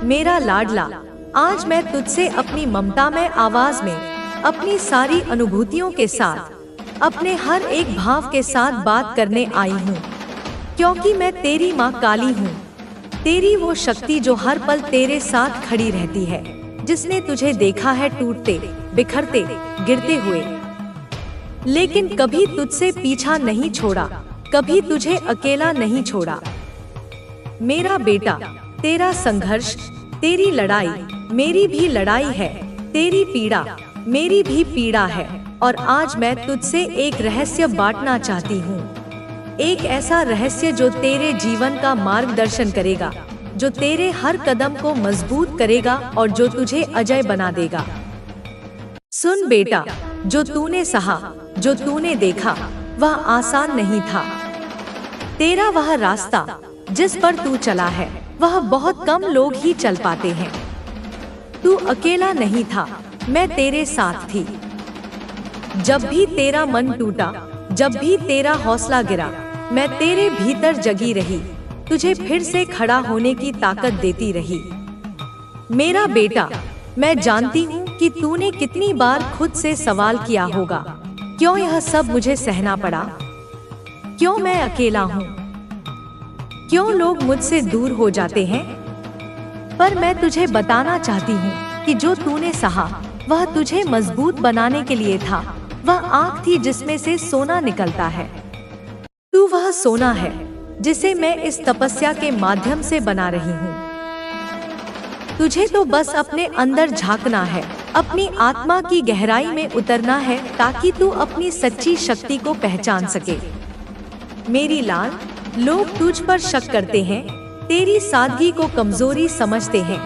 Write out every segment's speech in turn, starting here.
मेरा लाडला, आज मैं तुझसे अपनी ममता में आवाज में, अपनी सारी अनुभूतियों के साथ, अपने हर एक भाव के साथ बात करने आई हूँ, क्योंकि मैं तेरी माँ काली हूँ। तेरी वो शक्ति जो हर पल तेरे साथ खड़ी रहती है, जिसने तुझे देखा है टूटते, बिखरते, गिरते हुए, लेकिन कभी तुझसे पीछा नहीं छोड़ा, कभी तुझे अकेला नहीं छोड़ा। मेरा बेटा, तेरा संघर्ष, तेरी लड़ाई मेरी भी लड़ाई है, तेरी पीड़ा मेरी भी पीड़ा है। और आज मैं तुझसे एक रहस्य बांटना चाहती हूँ, एक ऐसा रहस्य जो तेरे जीवन का मार्गदर्शन करेगा, जो तेरे हर कदम को मजबूत करेगा और जो तुझे अजय बना देगा। सुन बेटा, जो तूने सहा, जो तूने देखा, वह आसान नहीं था। तेरा वह रास्ता जिस पर तू चला है, वह बहुत कम लोग ही चल पाते हैं। तू अकेला नहीं था, मैं तेरे साथ थी। जब भी तेरा मन टूटा, जब भी तेरा हौसला गिरा, मैं तेरे भीतर जगी रही, तुझे फिर से खड़ा होने की ताकत देती रही। मेरा बेटा, मैं जानती हूँ कि तूने कितनी बार खुद से सवाल किया होगा, क्यों यह सब मुझे सहना पड़ा, क्यों मैं अकेला हूँ, क्यों लोग मुझसे दूर हो जाते हैं। पर मैं तुझे बताना चाहती हूँ कि जो तूने सहा, वह तुझे मजबूत बनाने के लिए था। वह आग थी जिसमें से सोना निकलता है। तू वह सोना है जिसे मैं इस तपस्या के माध्यम से बना रही हूँ। तुझे तो बस अपने अंदर झांकना है, अपनी आत्मा की गहराई में उतरना है, ताकि तू अपनी सच्ची शक्ति को पहचान सके। मेरी लाल, लोग तुझ पर शक करते हैं, तेरी सादगी को कमजोरी समझते हैं,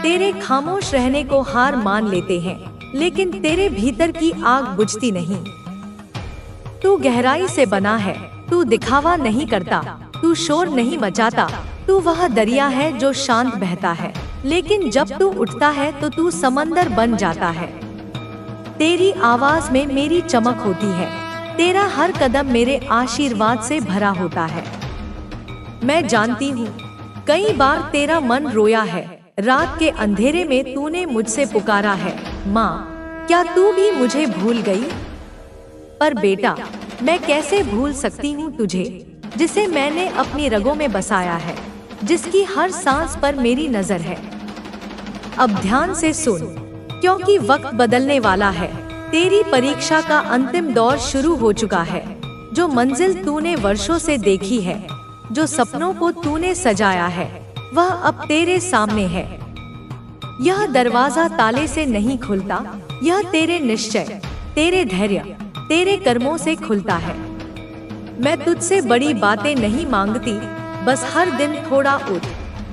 तेरे खामोश रहने को हार मान लेते हैं, लेकिन तेरे भीतर की आग बुझती नहीं। तू गहराई से बना है, तू दिखावा नहीं करता, तू शोर नहीं मचाता, तू वह दरिया है जो शांत बहता है, लेकिन जब तू उठता है तो तू समंदर बन जाता है। तेरी आवाज में मेरी चमक होती है, तेरा हर कदम मेरे आशीर्वाद से भरा होता है। मैं जानती हूँ, कई बार तेरा मन रोया है, रात के अंधेरे में तूने मुझसे पुकारा है, माँ, क्या तू भी मुझे भूल गई। पर बेटा, मैं कैसे भूल सकती हूँ तुझे, जिसे मैंने अपनी रगों में बसाया है, जिसकी हर सांस पर मेरी नजर है। अब ध्यान से सुन, क्योंकि वक्त बदलने वाला है। तेरी परीक्षा का अंतिम दौर शुरू हो चुका है। जो मंजिल तूने वर्षों से देखी है, जो सपनों को तूने सजाया है, वह अब तेरे सामने है। यह दरवाजा ताले से नहीं खुलता, यह तेरे निश्चय, तेरे धैर्य, तेरे कर्मों से खुलता है। मैं तुझसे बड़ी बातें नहीं मांगती, बस हर दिन थोड़ा उठ,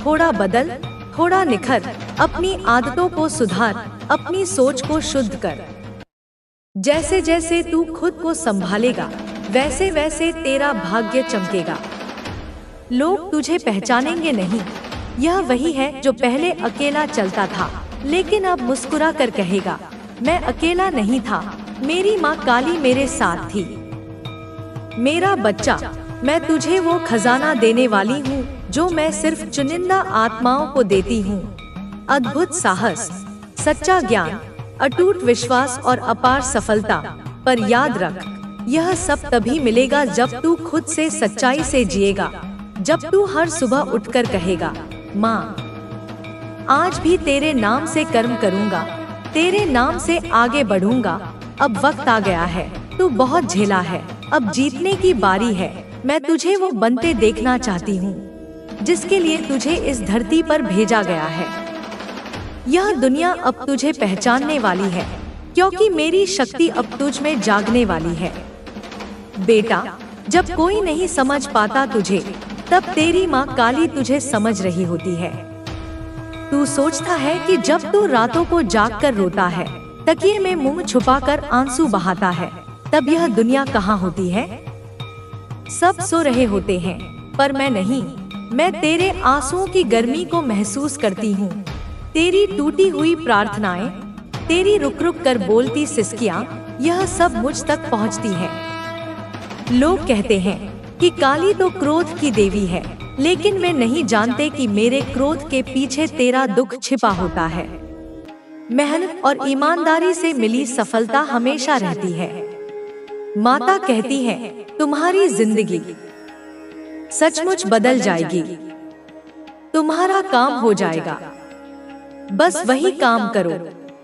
थोड़ा बदल, थोड़ा निखर, अपनी आदतों को सुधार, अपनी सोच को शुद्ध कर। जैसे जैसे तू खुद को संभालेगा, वैसे वैसे तेरा भाग्य चमकेगा। लोग तुझे पहचानेंगे नहीं। यह वही है जो पहले अकेला चलता था, लेकिन अब मुस्कुरा कर कहेगा, मैं अकेला नहीं था, मेरी माँ काली मेरे साथ थी। मेरा बच्चा, मैं तुझे वो खजाना देने वाली हूँ जो मैं सिर्फ चुनिंदा आत्माओं को देती हूँ। अद्भुत साहस, सच्चा ज्ञान, अटूट विश्वास और अपार सफलता। पर याद रख, यह सब तभी मिलेगा जब तू खुद से सच्चाई से जिएगा, जब तू हर सुबह उठकर कहेगा, माँ, आज भी तेरे नाम से कर्म करूँगा, तेरे नाम से आगे बढ़ूंगा। अब वक्त आ गया है, तू बहुत झेला है, अब जीतने की बारी है। मैं तुझे वो बनते देखना चाहती हूँ जिसके लिए तुझे इस धरती पर भेजा गया है। यह दुनिया अब तुझे पहचानने वाली है, क्योंकि मेरी शक्ति अब तुझ में जागने वाली है। बेटा, जब कोई नहीं समझ पाता तुझे, तब तेरी माँ काली तुझे समझ रही होती है। तू सोचता है कि जब तू रातों को जागकर रोता है, तकिए में मुंह छुपाकर आंसू बहाता है, तब यह दुनिया कहाँ होती है। सब सो रहे होते हैं, पर मैं नहीं। मैं तेरे आंसुओं की गर्मी को महसूस करती हूँ, तेरी टूटी हुई प्रार्थनाएं, तेरी रुक रुक कर बोलती सिसकियाँ, यह सब मुझ तक पहुँचती है। लोग कहते हैं कि काली तो क्रोध की देवी है, लेकिन वे नहीं जानते कि मेरे क्रोध के पीछे तेरा दुख छिपा होता है। मेहनत और ईमानदारी से मिली सफलता हमेशा रहती है। माता कहती है, तुम्हारी जिंदगी सचमुच बदल जाएगी, तुम्हारा काम हो जाएगा। बस वही काम करो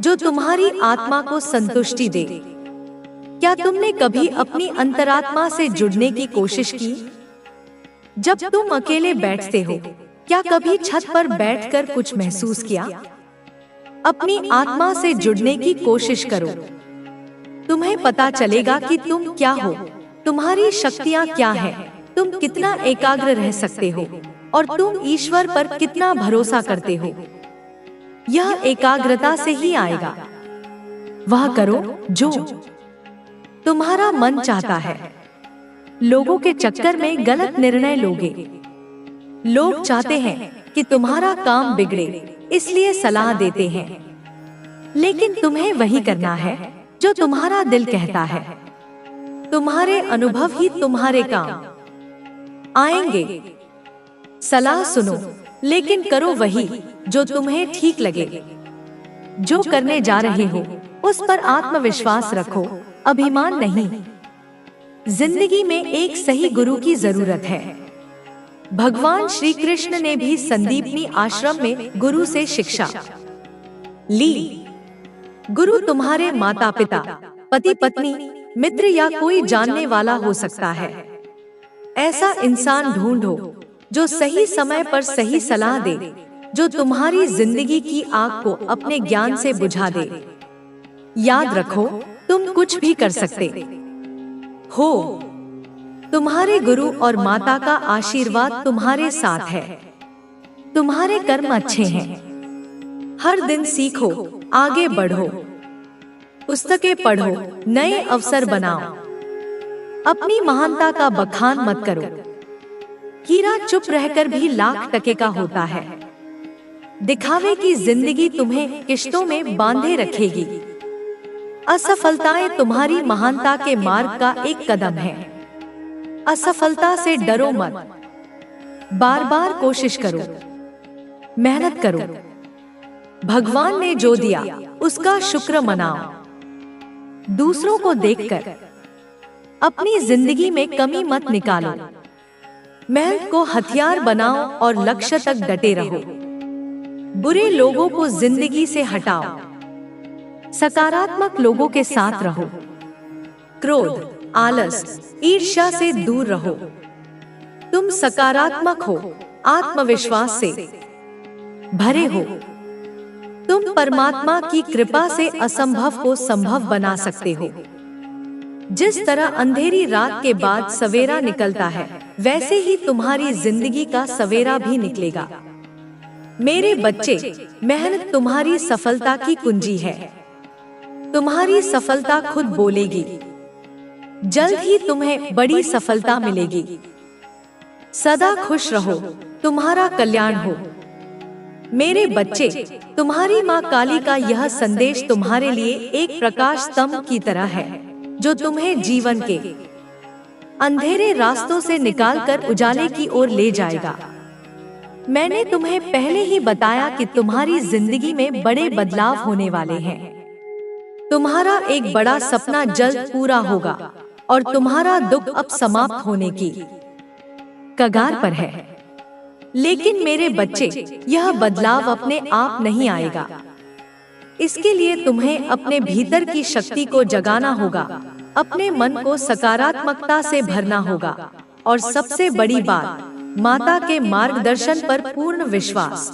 जो तुम्हारी आत्मा को संतुष्टि दे। क्या तुमने कभी अपनी अंतरात्मा से जुड़ने की कोशिश की? जब तुम अकेले बैठते हो, क्या कभी छत पर बैठकर कुछ महसूस किया? अपनी आत्मा से जुड़ने की कोशिश करो। तुम्हें पता चलेगा कि तुम क्या हो, तुम्हारी शक्तियाँ क्या हैं, तुम कितना एकाग्र रह सकते हो और तुम ईश्वर पर कितना भरोसा करते हो। यह एकाग्रता से ही आएगा। वह करो जो तुम्हारा मन चाहता है। लोगों के चक्कर में गलत निर्णय लोगे। लोग चाहते हैं कि तुम्हारा काम बिगड़े, इसलिए सलाह देते हैं, लेकिन तुम्हें वही करना है जो तुम्हारा दिल कहता है। तुम्हारे अनुभव ही तुम्हारे काम आएंगे। सलाह सुनो, लेकिन करो वही जो तुम्हें ठीक लगे। जो करने जा रहे हो उस पर आत्मविश्वास रखो, अभिमान नहीं। जिंदगी में एक सही गुरु की जरूरत है। भगवान श्री कृष्ण ने भी संदीपनी आश्रम में गुरु से शिक्षा ली। गुरु तुम्हारे माता पिता, पति पत्नी, मित्र या कोई जानने वाला हो सकता है। ऐसा इंसान ढूंढो जो सही समय पर सही सलाह दे, जो तुम्हारी जिंदगी की आग को अपने ज्ञान से बुझा दे। याद रखो, तुम कुछ भी कर सकते हो। तुम्हारे गुरु और माता का आशीर्वाद तुम्हारे साथ है। तुम्हारे कर्म अच्छे हैं। हर दिन सीखो, आगे बढ़ो, पुस्तकें पढ़ो, नए अवसर बनाओ। अपनी महानता का बखान मत करो। हीरा चुप रहकर भी लाख टके का होता है। दिखावे की जिंदगी तुम्हें किश्तों में बांधे रखेगी। असफलताएं तुम्हारी महानता के मार्ग का एक कदम है। असफलता से डरो मत, बार बार कोशिश करो, मेहनत करो। भगवान ने जो दिया उसका शुक्र मनाओ। दूसरों को देखकर अपनी जिंदगी में कमी मत निकालो। मेहनत को हथियार बनाओ और लक्ष्य तक डटे रहो। बुरे लोगों को जिंदगी से हटाओ। सकारात्मक लोगों के साथ रहो। क्रोध, आलस, ईर्ष्या से दूर रहो। तुम सकारात्मक हो, आत्मविश्वास से भरे हो। तुम परमात्मा की कृपा से असंभव को संभव बना सकते हो। जिस तरह अंधेरी रात के बाद सवेरा निकलता है, वैसे ही तुम्हारी जिंदगी का सवेरा भी निकलेगा। मेरे बच्चे, मेहनत तुम्हारी सफलता की कुंजी है। तुम्हारी सफलता खुद बोलेगी। जल्द ही तुम्हें बड़ी सफलता मिलेगी। सदा खुश रहो, तुम्हारा कल्याण हो। मेरे बच्चे, तुम्हारी माँ काली का यह संदेश तुम्हारे लिए एक प्रकाश स्तंभ की तरह है, जो तुम्हें जीवन के अंधेरे रास्तों से निकालकर उजाले की ओर ले जाएगा। मैंने तुम्हें पहले ही बताया कि तुम्हारी जिंदगी में बड़े बदलाव होने वाले हैं। तुम्हारा एक बड़ा सपना जल्द पूरा होगा और तुम्हारा दुख अब समाप्त होने की कगार पर है। लेकिन मेरे बच्चे, यह बदलाव अपने आप नहीं आएगा। इसके लिए तुम्हें अपने भीतर की शक्ति को जगाना होगा, अपने मन को सकारात्मकता से भरना होगा और सबसे बड़ी बात, माता के मार्गदर्शन पर पूर्ण विश्वास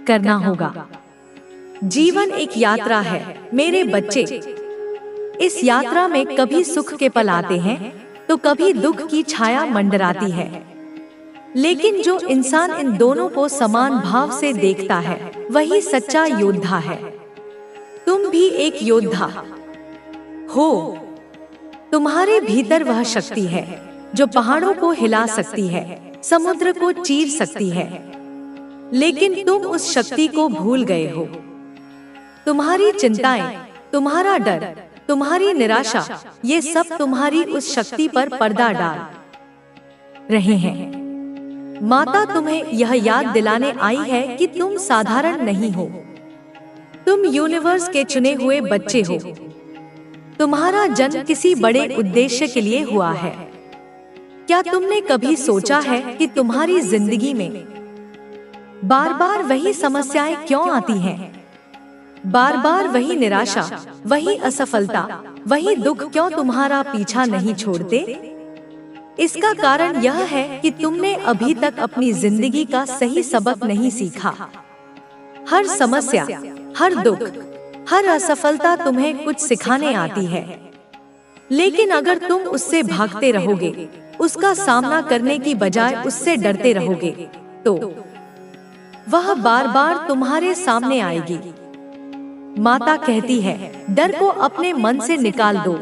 करना होगा। जीवन एक यात्रा है मेरे बच्चे। इस यात्रा में कभी सुख के पल आते हैं तो कभी दुख की छाया मंडराती है। लेकिन जो इंसान इन दोनों को समान भाव से देखता है, वही सच्चा योद्धा है। तुम भी एक योद्धा हो। तुम्हारे भीतर वह शक्ति है जो पहाड़ों को हिला सकती है, समुद्र को चीर सकती है। लेकिन तुम उस शक्ति को भूल गए हो। तुम्हारी चिंताएं, तुम्हारा डर, तुम्हारी निराशा, ये सब तुम्हारी उस शक्ति पर पर्दा डाल रहे हैं। माता तुम्हें यह याद दिलाने आई है कि तुम साधारण नहीं हो। तुम यूनिवर्स के चुने हुए बच्चे हो। तुम्हारा जन्म किसी बड़े उद्देश्य के लिए हुआ है। क्या तुमने कभी सोचा है कि तुम्हारी जिंदगी में बार बार वही समस्याएं क्यों आती हैं? बार बार वही निराशा, वही असफलता, वही दुख क्यों तुम्हारा पीछा नहीं छोड़ते? इसका कारण यह है कि तुमने अभी तक अपनी जिंदगी का सही सबक नहीं सीखा। हर समस्या, हर दुख, हर असफलता तुम्हें कुछ सिखाने आती है, लेकिन अगर तुम उससे भागते रहोगे, उसका सामना करने की बजाय उससे डरते रहोगे, तो वह बार बार तुम्हारे सामने आएगी। माता कहती है, डर को अपने मन से निकाल दो।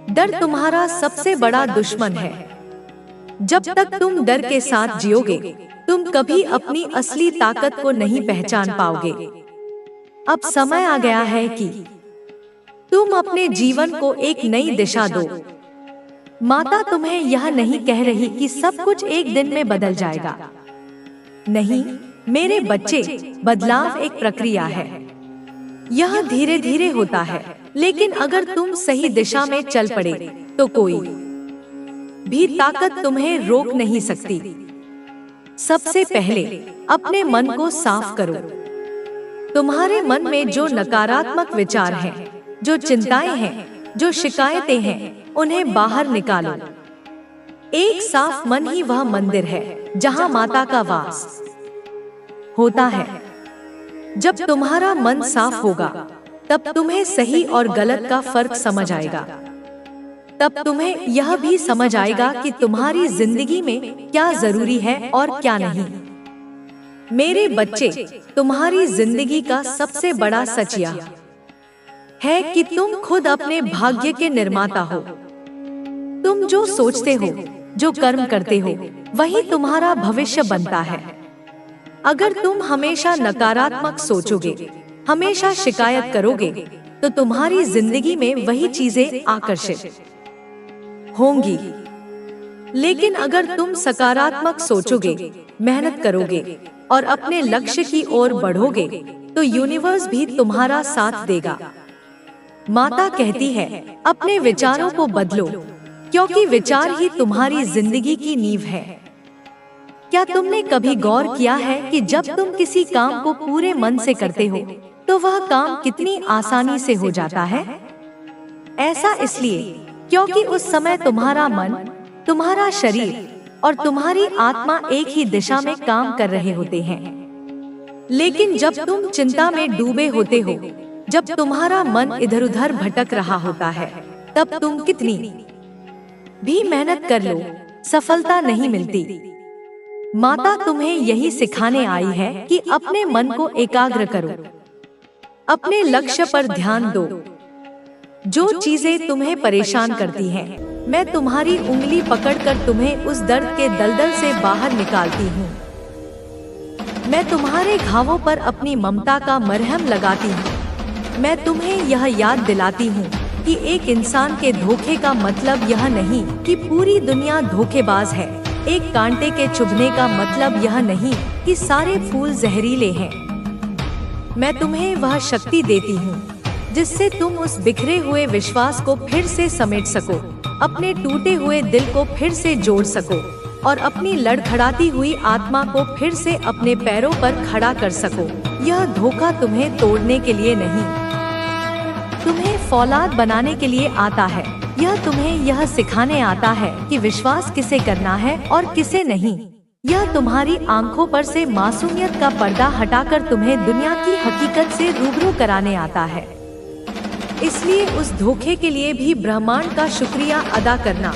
डर तुम्हारा सबसे बड़ा दुश्मन है। जब तक तुम डर के साथ जियोगे, तुम कभी अपनी असली ताकत को नहीं पहचान पाओगे। अब समय आ गया है कि तुम अपने जीवन को एक नई दिशा दो। माता तुम्हें यह नहीं कह रही कि सब कुछ एक दिन में बदल जाएगा। नहीं मेरे बच्चे, बदलाव एक प्रक्रिया है। यह धीरे धीरे होता है, लेकिन अगर तुम सही दिशा में चल पड़े तो कोई भी ताकत तुम्हें रोक नहीं सकती। सबसे पहले अपने मन को साफ करो। तुम्हारे मन में जो नकारात्मक विचार हैं, जो चिंताएं हैं, जो शिकायतें हैं, उन्हें बाहर निकालो। एक साफ मन ही वह मंदिर है जहां माता का वास होता है। जब तुम्हारा मन साफ होगा, तब तुम्हें सही और गलत का फर्क समझ आएगा। तब तुम्हें यह भी समझ आएगा कि तुम्हारी जिंदगी में क्या जरूरी है और क्या नहीं। मेरे बच्चे, तुम्हारी जिंदगी का सबसे बड़ा सच यह है कि तुम खुद अपने भाग्य के निर्माता हो। तुम जो सोचते हो, जो कर्म करते हो, वही तुम्हारा भविष्य बनता है। अगर तुम हमेशा नकारात्मक सोचोगे, हमेशा शिकायत करोगे, तो तुम्हारी जिंदगी में वही चीजें आकर्षित होंगी। लेकिन अगर तुम सकारात्मक सोचोगे, मेहनत करोगे और अपने लक्ष्य की ओर बढ़ोगे, तो यूनिवर्स भी तुम्हारा साथ देगा। माता कहती है, अपने विचारों को बदलो, क्योंकि विचार ही तुम्हारी जिंदगी की नींव है। क्या तुमने कभी गौर किया है कि जब तुम किसी काम को पूरे मन से करते हो, तो वह काम कितनी आसानी से हो जाता है? ऐसा इसलिए क्योंकि उस समय तुम्हारा मन, तुम्हारा शरीर और तुम्हारी आत्मा एक ही दिशा में काम कर रहे होते हैं। लेकिन जब तुम चिंता में डूबे होते हो, जब तुम्हारा मन इधर उधर भटक रहा होता है, तब तुम कितनी भी मेहनत कर लो, सफलता नहीं मिलती। माता तुम्हें यही सिखाने आई है कि अपने मन को एकाग्र करो, अपने लक्ष्य पर ध्यान दो। जो चीजें तुम्हें परेशान करती हैं, मैं तुम्हारी उंगली पकड़कर तुम्हें उस दर्द के दलदल से बाहर निकालती हूँ। मैं तुम्हारे घावों पर अपनी ममता का मरहम लगाती हूँ। मैं तुम्हें यह याद दिलाती हूँ कि एक इंसान के धोखे का मतलब यह नहीं कि पूरी दुनिया धोखेबाज है। एक कांटे के चुभने का मतलब यह नहीं कि सारे फूल जहरीले हैं। मैं तुम्हें वह शक्ति देती हूँ जिससे तुम उस बिखरे हुए विश्वास को फिर से समेट सको, अपने टूटे हुए दिल को फिर से जोड़ सको और अपनी लड़खड़ाती हुई आत्मा को फिर से अपने पैरों पर खड़ा कर सको। यह धोखा तुम्हें तोड़ने के लिए नहीं, तुम्हें फौलाद बनाने के लिए आता है। यह तुम्हें यह सिखाने आता है कि विश्वास किसे करना है और किसे नहीं। यह तुम्हारी आंखों पर से मासूमियत का पर्दा हटाकर तुम्हें दुनिया की हकीकत से रूबरू कराने आता है। इसलिए उस धोखे के लिए भी ब्रह्मांड का शुक्रिया अदा करना,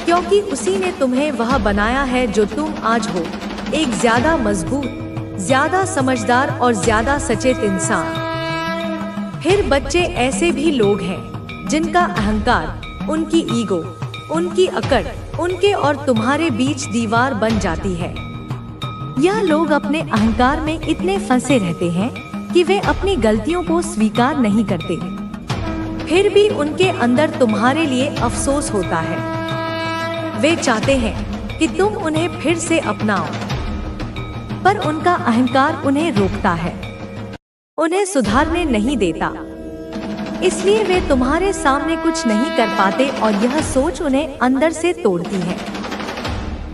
क्योंकि उसी ने तुम्हें वह बनाया है जो तुम आज हो, एक ज्यादा मजबूत, ज्यादा समझदार और ज्यादा सचेत इंसान। फिर बच्चे ऐसे भी लोग हैं जिनका अहंकार, उनकी ईगो, उनकी अकड़, उनके और तुम्हारे बीच दीवार बन जाती है। यह लोग अपने अहंकार में इतने फंसे रहते हैं कि वे अपनी गलतियों को स्वीकार नहीं करते। फिर भी उनके अंदर तुम्हारे लिए अफसोस होता है। वे चाहते हैं कि तुम उन्हें फिर से अपनाओ, पर उनका अहंकार उन्हें रोकता है, उन्हें सुधारने नहीं देता। इसलिए वे तुम्हारे सामने कुछ नहीं कर पाते और यह सोच उन्हें अंदर से तोड़ती है।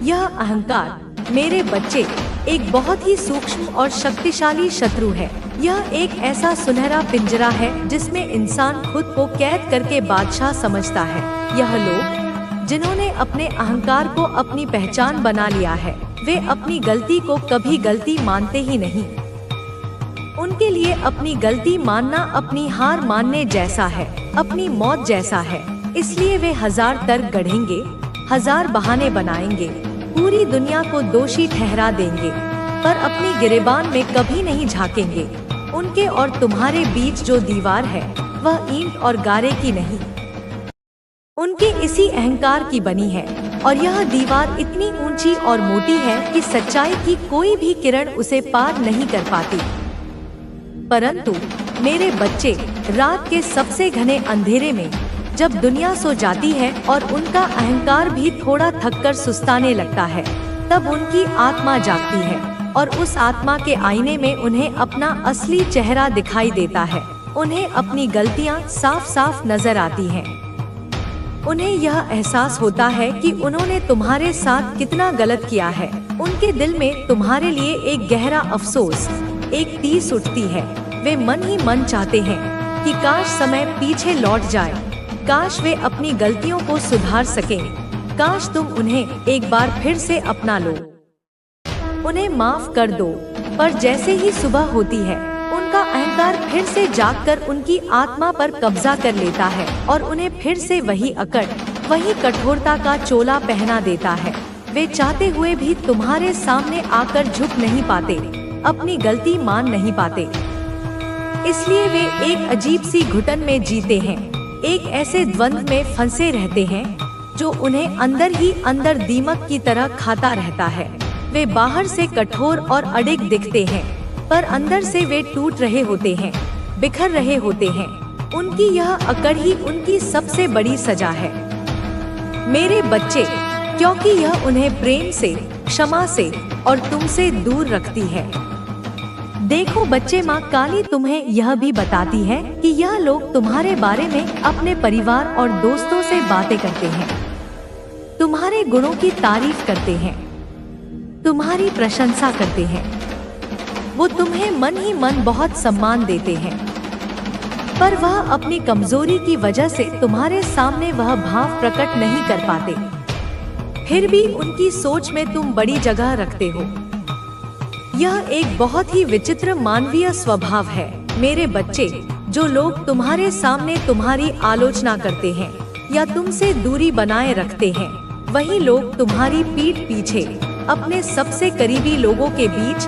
यह अहंकार, मेरे बच्चे, एक बहुत ही सूक्ष्म और शक्तिशाली शत्रु है। यह एक ऐसा सुनहरा पिंजरा है जिसमें इंसान खुद को कैद करके बादशाह समझता है। यह लोग जिन्होंने अपने अहंकार को अपनी पहचान बना लिया है, वे अपनी गलती को कभी गलती मानते ही नहीं। उनके लिए अपनी गलती मानना अपनी हार मानने जैसा है, अपनी मौत जैसा है। इसलिए वे 1000 तर्क गढ़ेंगे, 1000 बहाने बनाएंगे, पूरी दुनिया को दोषी ठहरा देंगे, पर अपनी गिरेबान में कभी नहीं झांकेंगे। उनके और तुम्हारे बीच जो दीवार है वह ईंट और गारे की नहीं, उनके इसी अहंकार की बनी है। और यह दीवार इतनी ऊंची और मोटी है कि सच्चाई की कोई भी किरण उसे पार नहीं कर पाती। परंतु मेरे बच्चे, रात के सबसे घने अंधेरे में जब दुनिया सो जाती है और उनका अहंकार भी थोड़ा थककर सुस्ताने लगता है, तब उनकी आत्मा जागती है और उस आत्मा के आईने में उन्हें अपना असली चेहरा दिखाई देता है। उन्हें अपनी गलतियां साफ साफ नजर आती हैं। उन्हें यह एहसास होता है कि उन्होंने तुम्हारे साथ कितना गलत किया है। उनके दिल में तुम्हारे लिए एक गहरा अफसोस, एक टीस उठती है। वे मन ही मन चाहते हैं कि काश समय पीछे लौट जाए, काश वे अपनी गलतियों को सुधार सकें, काश तुम उन्हें एक बार फिर से अपना लो, उन्हें माफ कर दो। पर जैसे ही सुबह होती है, उनका अहंकार फिर से जागकर उनकी आत्मा पर कब्जा कर लेता है और उन्हें फिर से वही अकड़, वही कठोरता का चोला पहना देता है। वे चाहते हुए भी तुम्हारे सामने आकर झुक नहीं पाते, अपनी गलती मान नहीं पाते। इसलिए वे एक अजीब सी घुटन में जीते हैं, एक ऐसे द्वंद्व में फंसे रहते हैं जो उन्हें अंदर ही अंदर दीमक की तरह खाता रहता है। वे बाहर से कठोर और अडिग दिखते हैं, पर अंदर से वे टूट रहे होते हैं, बिखर रहे होते हैं। उनकी यह अकड़ ही उनकी सबसे बड़ी सजा है, मेरे बच्चे, क्योंकि यह उन्हें प्रेम से, क्षमा से और तुमसे दूर रखती है। देखो बच्चे, माँ काली तुम्हें यह भी बताती है कि यह लोग तुम्हारे बारे में अपने परिवार और दोस्तों से बातें करते हैं, तुम्हारे गुणों की तारीफ करते हैं, तुम्हारी प्रशंसा करते हैं। वो तुम्हें मन ही मन बहुत सम्मान देते हैं, पर वह अपनी कमजोरी की वजह से तुम्हारे सामने वह भाव प्रकट नहीं कर पाते। फिर भी उनकी सोच में तुम बड़ी जगह रखते हो। यह एक बहुत ही विचित्र मानवीय स्वभाव है, मेरे बच्चे। जो लोग तुम्हारे सामने तुम्हारी आलोचना करते हैं या तुमसे दूरी बनाए रखते हैं, वही लोग तुम्हारी पीठ पीछे अपने सबसे करीबी लोगों के बीच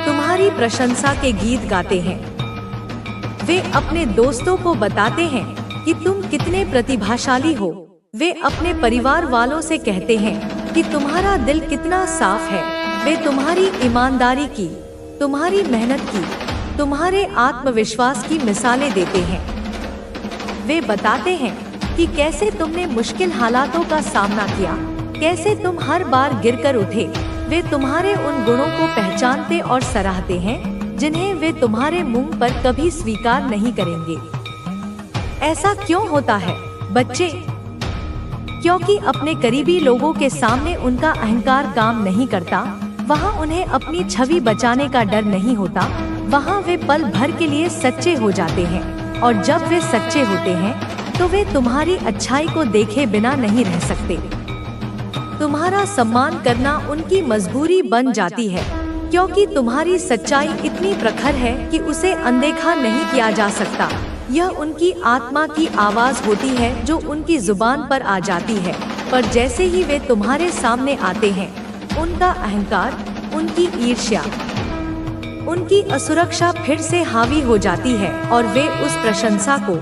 तुम्हारी प्रशंसा के गीत गाते हैं। वे अपने दोस्तों को बताते हैं कि तुम कितने प्रतिभाशाली हो। वे अपने परिवार वालों से कहते हैं कि तुम्हारा दिल कितना साफ है। वे तुम्हारी ईमानदारी की, तुम्हारी मेहनत की, तुम्हारे आत्मविश्वास की मिसालें देते हैं। वे बताते हैं कि कैसे तुमने मुश्किल हालातों का सामना किया, कैसे तुम हर बार गिरकर उठे। वे तुम्हारे उन गुणों को पहचानते और सराहते हैं जिन्हें वे तुम्हारे मुंह पर कभी स्वीकार नहीं करेंगे। ऐसा क्यों होता है बच्चे? क्योंकि अपने करीबी लोगों के सामने उनका अहंकार काम नहीं करता। वहाँ उन्हें अपनी छवि बचाने का डर नहीं होता। वहाँ वे पल भर के लिए सच्चे हो जाते हैं, और जब वे सच्चे होते हैं तो वे तुम्हारी अच्छाई को देखे बिना नहीं रह सकते। तुम्हारा सम्मान करना उनकी मजबूरी बन जाती है, क्योंकि तुम्हारी सच्चाई इतनी प्रखर है कि उसे अनदेखा नहीं किया जा सकता। यह उनकी आत्मा की आवाज होती है जो उनकी जुबान पर आ जाती है, पर जैसे ही वे तुम्हारे सामने आते हैं, उनका अहंकार, उनकी ईर्ष्या, उनकी असुरक्षा फिर से हावी हो जाती है और वे उस प्रशंसा को,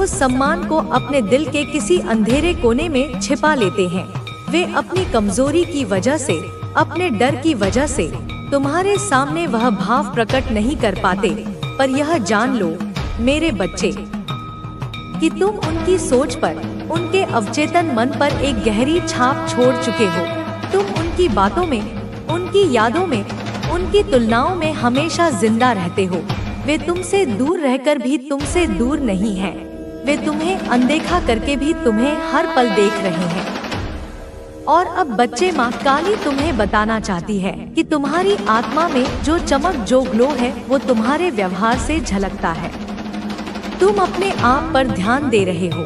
उस सम्मान को अपने दिल के किसी अंधेरे कोने में छिपा लेते हैं। वे अपनी कमजोरी की वजह से, अपने डर की वजह से तुम्हारे सामने वह भाव प्रकट नहीं कर पाते। पर यह जान लो मेरे बच्चे कि तुम उनकी सोच पर, उनके अवचेतन मन पर एक गहरी छाप छोड़ चुके हो। तुम उनकी बातों में, उनकी यादों में, उनकी तुलनाओं में हमेशा जिंदा रहते हो। वे तुमसे दूर रहकर भी तुमसे दूर नहीं हैं। वे तुम्हें अनदेखा करके भी तुम्हें हर पल देख रहे हैं। और अब बच्चे, माँ काली तुम्हें बताना चाहती है कि तुम्हारी आत्मा में जो चमक, जो ग्लो है, वो तुम्हारे व्यवहार से झलकता है। तुम अपने आप पर ध्यान दे रहे हो।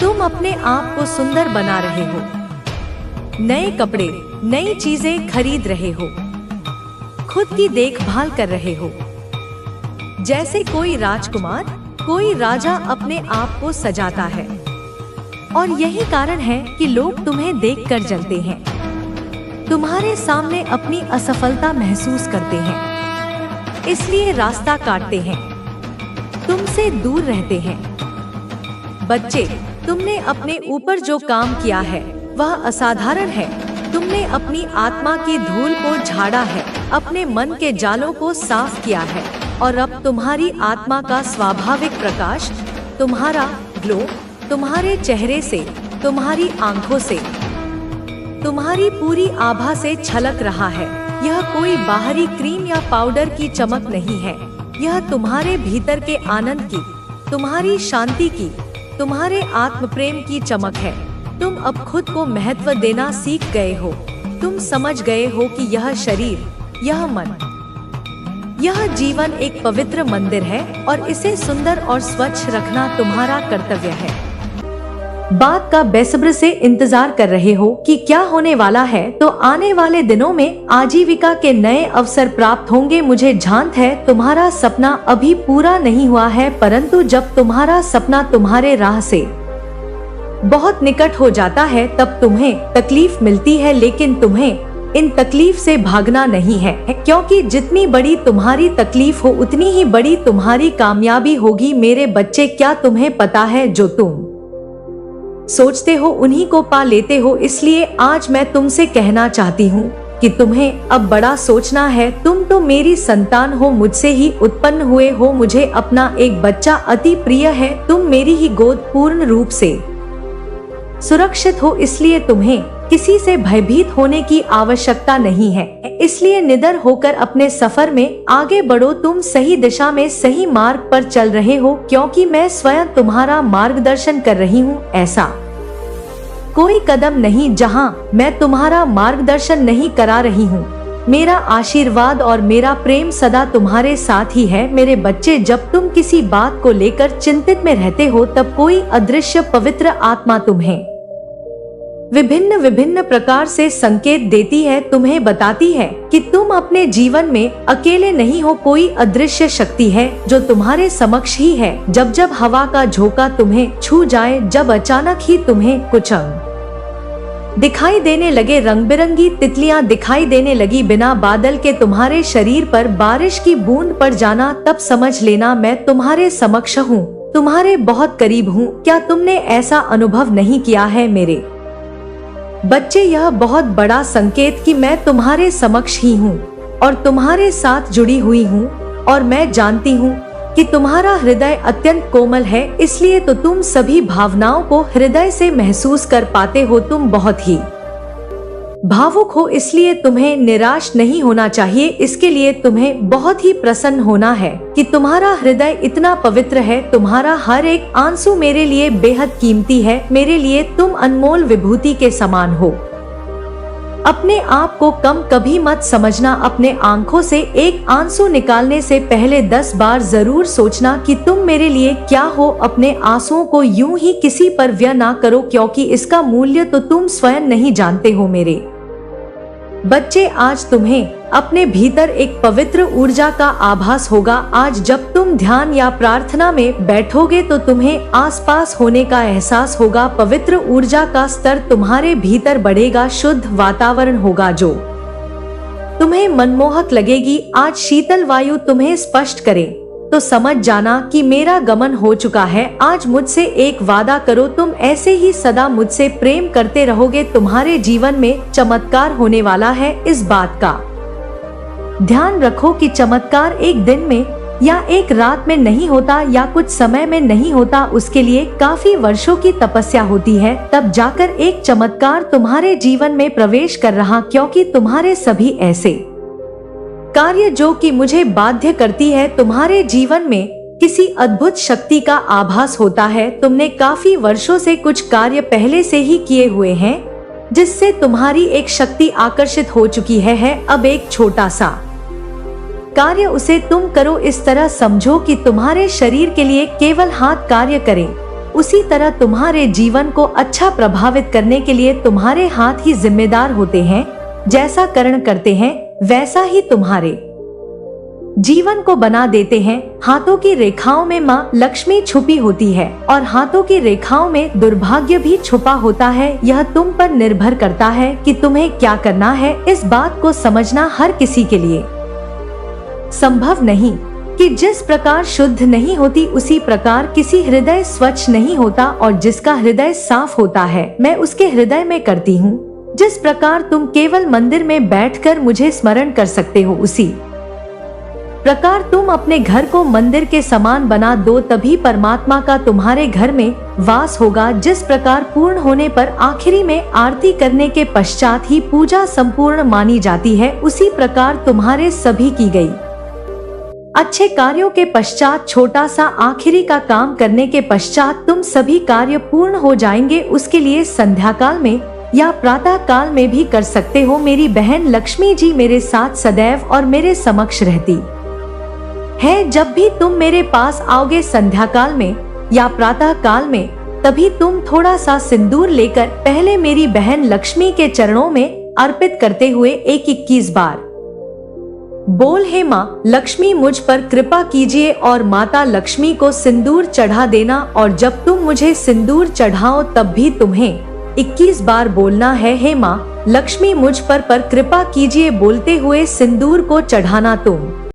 तुम अपने आप को सुंदर बना रहे हो। नए कपड़े, नई चीजें खरीद रहे हो। खुद की देखभाल कर रहे हो। जैसे कोई राजकुमार, कोई राजा अपने आप को सजाता है। और यही कारण है कि लोग तुम्हें देखकर जलते हैं, तुम्हारे सामने अपनी असफलता महसूस करते हैं, इसलिए रास्ता काटते हैं, तुमसे दूर रहते हैं। बच्चे, तुमने अपने ऊपर जो काम किया है वह असाधारण है। तुमने अपनी आत्मा की धूल को झाड़ा है, अपने मन के जालों को साफ किया है, और अब तुम्हारी आत्मा का स्वाभाविक प्रकाश, तुम्हारा ग्लो, तुम्हारे चेहरे से, तुम्हारी आंखों से, तुम्हारी पूरी आभा से छलक रहा है। यह कोई बाहरी क्रीम या पाउडर की चमक नहीं है। यह तुम्हारे भीतर के आनंद की, तुम्हारी शांति की, तुम्हारे आत्म प्रेम की चमक है। तुम अब खुद को महत्व देना सीख गए हो। तुम समझ गए हो कि यह शरीर, यह मन, यह जीवन एक पवित्र मंदिर है और इसे सुंदर और स्वच्छ रखना तुम्हारा कर्तव्य है। बात का बेसब्र से इंतजार कर रहे हो कि क्या होने वाला है, तो आने वाले दिनों में आजीविका के नए अवसर प्राप्त होंगे। मुझे झांत है तुम्हारा सपना अभी पूरा नहीं हुआ है, परंतु जब तुम्हारा सपना तुम्हारे राह से बहुत निकट हो जाता है तब तुम्हें तकलीफ मिलती है, लेकिन तुम्हें इन तकलीफ से भागना नहीं है, क्योंकि जितनी बड़ी तुम्हारी तकलीफ हो उतनी ही बड़ी तुम्हारी कामयाबी होगी। मेरे बच्चे, क्या तुम्हें पता है जो तुम सोचते हो उन्हीं को पा लेते हो। इसलिए आज मैं तुमसे कहना चाहती हूँ कि तुम्हें अब बड़ा सोचना है। तुम तो मेरी संतान हो, मुझसे ही उत्पन्न हुए हो। मुझे अपना एक बच्चा अति प्रिय है। तुम मेरी ही गोद पूर्ण रूप से सुरक्षित हो, इसलिए तुम्हें किसी से भयभीत होने की आवश्यकता नहीं है। इसलिए निडर होकर अपने सफर में आगे बढ़ो। तुम सही दिशा में, सही मार्ग पर चल रहे हो, क्योंकि मैं स्वयं तुम्हारा मार्गदर्शन कर रही हूँ। ऐसा कोई कदम नहीं जहाँ मैं तुम्हारा मार्गदर्शन नहीं करा रही हूँ। मेरा आशीर्वाद और मेरा प्रेम सदा तुम्हारे साथ ही है। मेरे बच्चे, जब तुम किसी बात को लेकर चिंतित में रहते हो तब कोई अदृश्य पवित्र आत्मा तुम्हें विभिन्न विभिन्न प्रकार से संकेत देती है, तुम्हें बताती है कि तुम अपने जीवन में अकेले नहीं हो। कोई अदृश्य शक्ति है जो तुम्हारे समक्ष ही है। जब जब हवा का झोंका तुम्हें छू जाए, जब अचानक ही तुम्हें कुछ अंग दिखाई देने लगे, रंग बिरंगी तितलियां दिखाई देने लगी, बिना बादल के तुम्हारे शरीर पर बारिश की बूंद पड़ जाना, तब समझ लेना मैं तुम्हारे समक्ष हूँ, तुम्हारे बहुत करीब हूँ। क्या तुमने ऐसा अनुभव नहीं किया है मेरे बच्चे? यह बहुत बड़ा संकेत कि मैं तुम्हारे समक्ष ही हूँ और तुम्हारे साथ जुड़ी हुई हूँ, और मैं जानती हूँ कि तुम्हारा हृदय अत्यंत कोमल है, इसलिए तो तुम सभी भावनाओं को हृदय से महसूस कर पाते हो। तुम बहुत ही भावुक हो, इसलिए तुम्हें निराश नहीं होना चाहिए। इसके लिए तुम्हें बहुत ही प्रसन्न होना है कि तुम्हारा हृदय इतना पवित्र है। तुम्हारा हर एक आंसू मेरे लिए बेहद कीमती है। मेरे लिए तुम अनमोल विभूति के समान हो। अपने आप को कम कभी मत समझना। अपने आंखों से एक आंसू निकालने से पहले 10 बार जरूर सोचना कि तुम मेरे लिए क्या हो। अपने आंसुओं को यूं ही किसी पर व्यय ना करो, क्योंकि इसका मूल्य तो तुम स्वयं नहीं जानते हो। मेरे बच्चे, आज तुम्हें अपने भीतर एक पवित्र ऊर्जा का आभास होगा। आज जब तुम ध्यान या प्रार्थना में बैठोगे तो तुम्हें आसपास होने का एहसास होगा। पवित्र ऊर्जा का स्तर तुम्हारे भीतर बढ़ेगा। शुद्ध वातावरण होगा जो तुम्हें मनमोहक लगेगी। आज शीतल वायु तुम्हें स्पष्ट करे तो समझ जाना कि मेरा गमन हो चुका है। आज मुझसे एक वादा करो, तुम ऐसे ही सदा मुझसे प्रेम करते रहोगे। तुम्हारे जीवन में चमत्कार होने वाला है। इस बात का ध्यान रखो कि चमत्कार एक दिन में या एक रात में नहीं होता या कुछ समय में नहीं होता, उसके लिए काफी वर्षों की तपस्या होती है। तब जाकर एक चमत्कार तुम्हारे जीवन में प्रवेश कर रहा, क्योंकि तुम्हारे सभी ऐसे कार्य जो कि मुझे बाध्य करती है, तुम्हारे जीवन में किसी अद्भुत शक्ति का आभास होता है। तुमने काफी वर्षों से कुछ कार्य पहले से ही किए हुए हैं, जिससे तुम्हारी एक शक्ति आकर्षित हो चुकी है। अब एक छोटा सा कार्य उसे तुम करो। इस तरह समझो कि तुम्हारे शरीर के लिए केवल हाथ कार्य करें, उसी तरह तुम्हारे जीवन को अच्छा प्रभावित करने के लिए तुम्हारे हाथ ही जिम्मेदार होते हैं। जैसा कर्ण करते हैं वैसा ही तुम्हारे जीवन को बना देते हैं। हाथों की रेखाओं में माँ लक्ष्मी छुपी होती है और हाथों की रेखाओं में दुर्भाग्य भी छुपा होता है। यह तुम पर निर्भर करता है कि तुम्हें क्या करना है। इस बात को समझना हर किसी के लिए संभव नहीं कि जिस प्रकार शुद्ध नहीं होती, उसी प्रकार किसी हृदय स्वच्छ नहीं होता, और जिसका हृदय साफ होता है मैं उसके हृदय में करती हूँ। जिस प्रकार तुम केवल मंदिर में बैठकर मुझे स्मरण कर सकते हो, उसी प्रकार तुम अपने घर को मंदिर के समान बना दो, तभी परमात्मा का तुम्हारे घर में वास होगा। जिस प्रकार पूर्ण होने पर आखिरी में आरती करने के पश्चात ही पूजा संपूर्ण मानी जाती है, उसी प्रकार तुम्हारे सभी की गई अच्छे कार्यों के पश्चात छोटा सा आखिरी का काम करने के पश्चात तुम सभी कार्य पूर्ण हो जाएंगे। उसके लिए संध्या काल में या प्रातः काल में भी कर सकते हो। मेरी बहन लक्ष्मी जी मेरे साथ सदैव और मेरे समक्ष रहती है। जब भी तुम मेरे पास आओगे संध्या काल में या प्रातः काल में, तभी तुम थोड़ा सा सिंदूर लेकर पहले मेरी बहन लक्ष्मी के चरणों में अर्पित करते हुए 21 बार बोल, हे माँ लक्ष्मी मुझ पर कृपा कीजिए, और माता लक्ष्मी को सिंदूर चढ़ा देना। और जब तुम मुझे सिंदूर चढ़ाओ तब भी तुम्हें 21 बार बोलना है, हे माँ लक्ष्मी मुझ पर कृपा कीजिए। बोलते हुए सिंदूर को चढ़ाना तुम